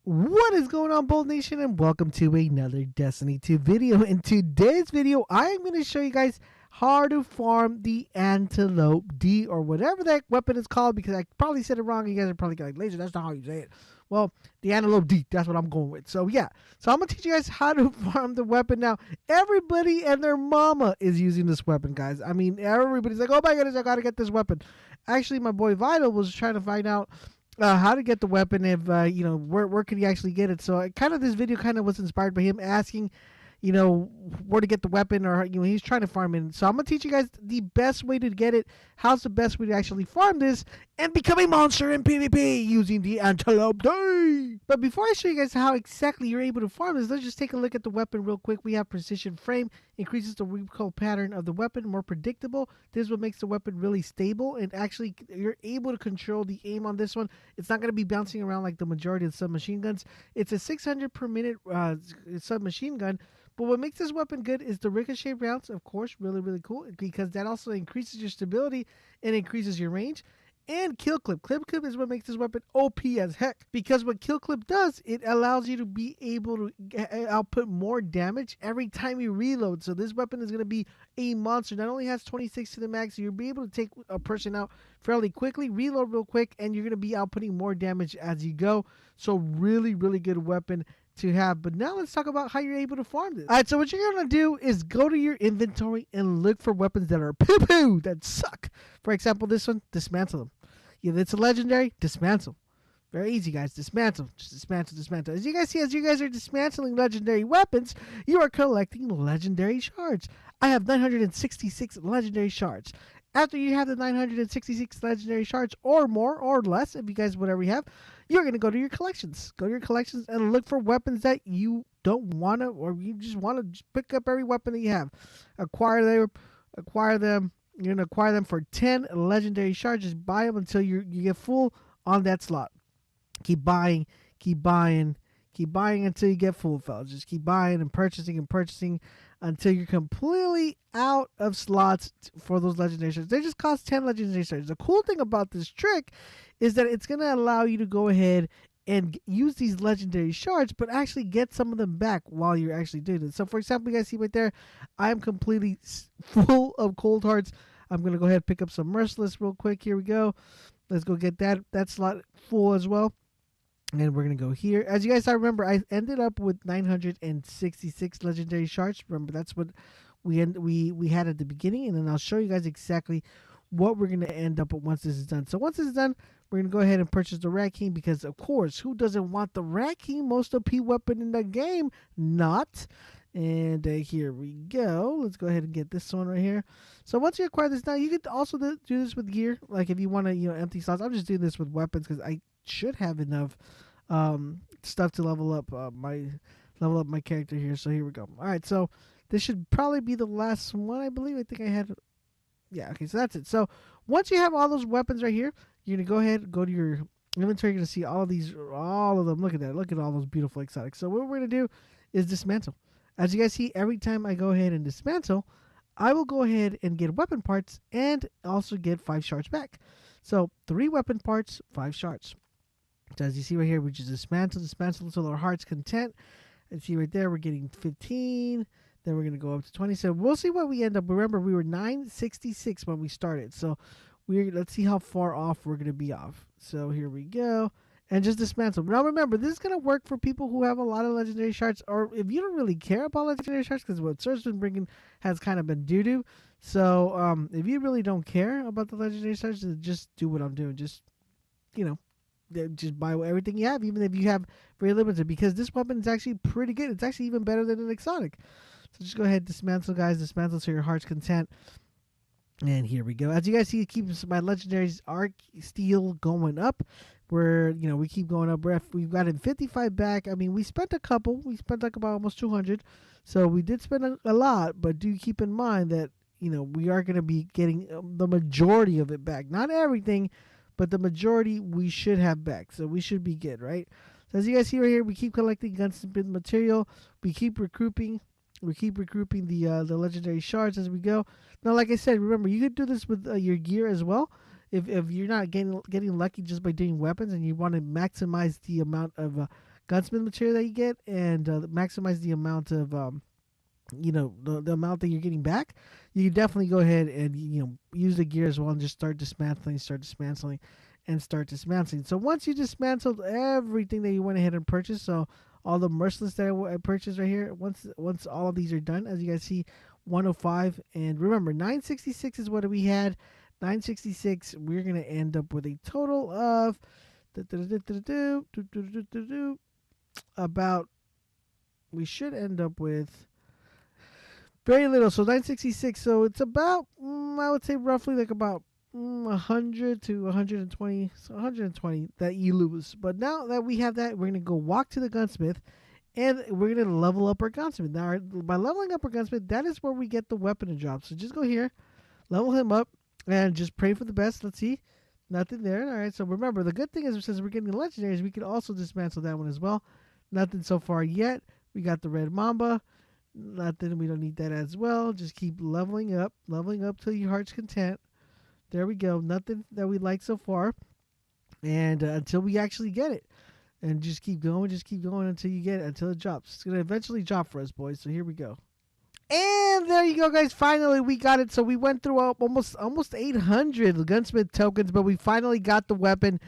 What is going on, Bold Nation, and welcome to another Destiny 2 video. In today's video, I am going to show you guys how to farm the Antelope D, or whatever that weapon is called, because I probably said it wrong. You guys are probably like, Laser, that's not how you say it. Well, the Antelope D, that's what I'm going with. So yeah, so I'm going to teach you guys how to farm the weapon. Now, everybody and their mama is using this weapon, guys. I mean, everybody's like, oh my goodness, I got to get this weapon. Actually, my boy Vital was trying to find out how to get the weapon, if where could he actually get it. So this video kind of was inspired by him asking where to get the weapon, or he's trying to farm it. So I'm gonna teach you guys the best way to get it, how's the best way to actually farm this and become a monster in PvP using the Antelope D. But before I show you guys how exactly you're able to farm this, let's just take a look at the weapon real quick. We have precision frame, increases the recoil pattern of the weapon, more predictable. This is what makes the weapon really stable, and actually you're able to control the aim on this one. It's not going to be bouncing around like the majority of submachine guns. It's a 600 per minute submachine gun. But what makes this weapon good is the ricochet rounds, of course, really cool, because that also increases your stability and increases your range. And kill clip. Kill clip is what makes this weapon OP as heck, because what kill clip does, it allows you to be able to output more damage every time you reload. So this weapon is going to be a monster. Not only has 26 to the max, so you'll be able to take a person out fairly quickly, reload real quick, and you're going to be outputting more damage as you go. So really good weapon to have. But now let's talk about how you're able to farm this. Alright, so what you're going to do is go to your inventory and look for weapons that are poo-poo, that suck. For example, this one, dismantle them. If it's a legendary, dismantle. Very easy, guys. Dismantle. Just dismantle. As you guys see, as you guys are dismantling legendary weapons, you are collecting legendary shards. I have 966 legendary shards. After you have the 966 legendary shards, or more or less, if you guys whatever you have, you're going to go to your collections. Go to your collections and look for weapons that you don't want to, or you just want to pick up every weapon that you have. Acquire them. You're going to acquire them for 10 legendary shards. Just buy them until you get full on that slot. Keep buying until you get full, fellas. Just keep buying and purchasing until you're completely out of slots for those legendary shards. They just cost 10 legendary shards. The cool thing about this trick is that it's going to allow you to go ahead and use these legendary shards, but actually get some of them back while you're actually doing it. So for example, you guys see right there, I'm completely full of cold hearts. I'm going to go ahead and pick up some merciless real quick. Here we go. Let's go get that slot full as well. And we're going to go here. As you guys remember, I ended up with 966 legendary shards. Remember, that's what we had at the beginning. And then I'll show you guys exactly what we're going to end up with once this is done. So once this is done, we're going to go ahead and purchase the Rat King, because, of course, who doesn't want the Rat King? Most OP weapon in the game. Not. And here we go. Let's go ahead and get this one right here. So once you acquire this, now you can also do this with gear. Like if you want to, empty slots. I'm just doing this with weapons because I should have enough stuff to level up my character here. So here we go. All right, so this should probably be the last one, I believe. I think I had. Yeah. Okay. So that's it. So once you have all those weapons right here, you're gonna go ahead, go to your inventory. You're gonna see all of them. Look at that. Look at all those beautiful exotics. So what we're gonna do is dismantle. As you guys see, every time I go ahead and dismantle, I will go ahead and get weapon parts and also get 5 shards back. So 3 weapon parts, 5 shards. So as you see right here, we just dismantle until our heart's content. And see right there, we're getting 15. Then we're going to go up to 20. So we'll see what we end up. Remember, we were 966 when we started. So let's see how far off we're going to be off. So here we go. And just dismantle. Now remember, this is going to work for people who have a lot of legendary shards, or if you don't really care about legendary shards, because what Surge's been bringing has kind of been doo-doo. So if you really don't care about the legendary shards, just do what I'm doing. Just, just buy everything you have, even if you have very limited, because this weapon is actually pretty good. It's actually even better than an exotic. So just go ahead, dismantle, guys. Dismantle to your heart's content. And here we go. As you guys see, it keeps my legendaries arc steel going up. We keep going up. We've gotten 55 back. I mean, we spent a couple. We spent like about almost 200. So we did spend a lot, but do keep in mind that, we are going to be getting the majority of it back. Not everything, but the majority we should have back. So we should be good, right? So as you guys see right here, we keep collecting gunsmith material. We keep recruiting. The legendary shards as we go. Now, like I said, remember, you could do this with your gear as well. If you're not getting lucky just by doing weapons, and you want to maximize the amount of gunsmith material that you get, and maximize the amount of the amount that you're getting back, you can definitely go ahead and use the gear as well and just start dismantling, and start dismantling. So once you dismantled everything that you went ahead and purchased, so all the merciless that I purchased right here, once all of these are done, as you guys see, 105, and remember 966 is what we had. 966, we're gonna end up with a total of about, we should end up with very little. So 966, so it's about I would say roughly like about 100 to 120, so 120 that you lose. But now that we have that, we're gonna go walk to the gunsmith, and we're gonna level up our gunsmith. Now, by leveling up our gunsmith, that is where we get the weapon to drop. So just go here, level him up, and just pray for the best. Let's see, nothing there. All right. So remember, the good thing is, since we're getting legendaries, we can also dismantle that one as well. Nothing so far yet. We got the red mamba. Nothing. We don't need that as well. Just keep leveling up till your heart's content. There we go. Nothing that we like so far, and until we actually get it, and just keep going until you get it, until it drops. It's gonna eventually drop for us, boys. So here we go. And there you go, guys. Finally, we got it. So we went through almost 800 gunsmith tokens, but we finally got the weapon.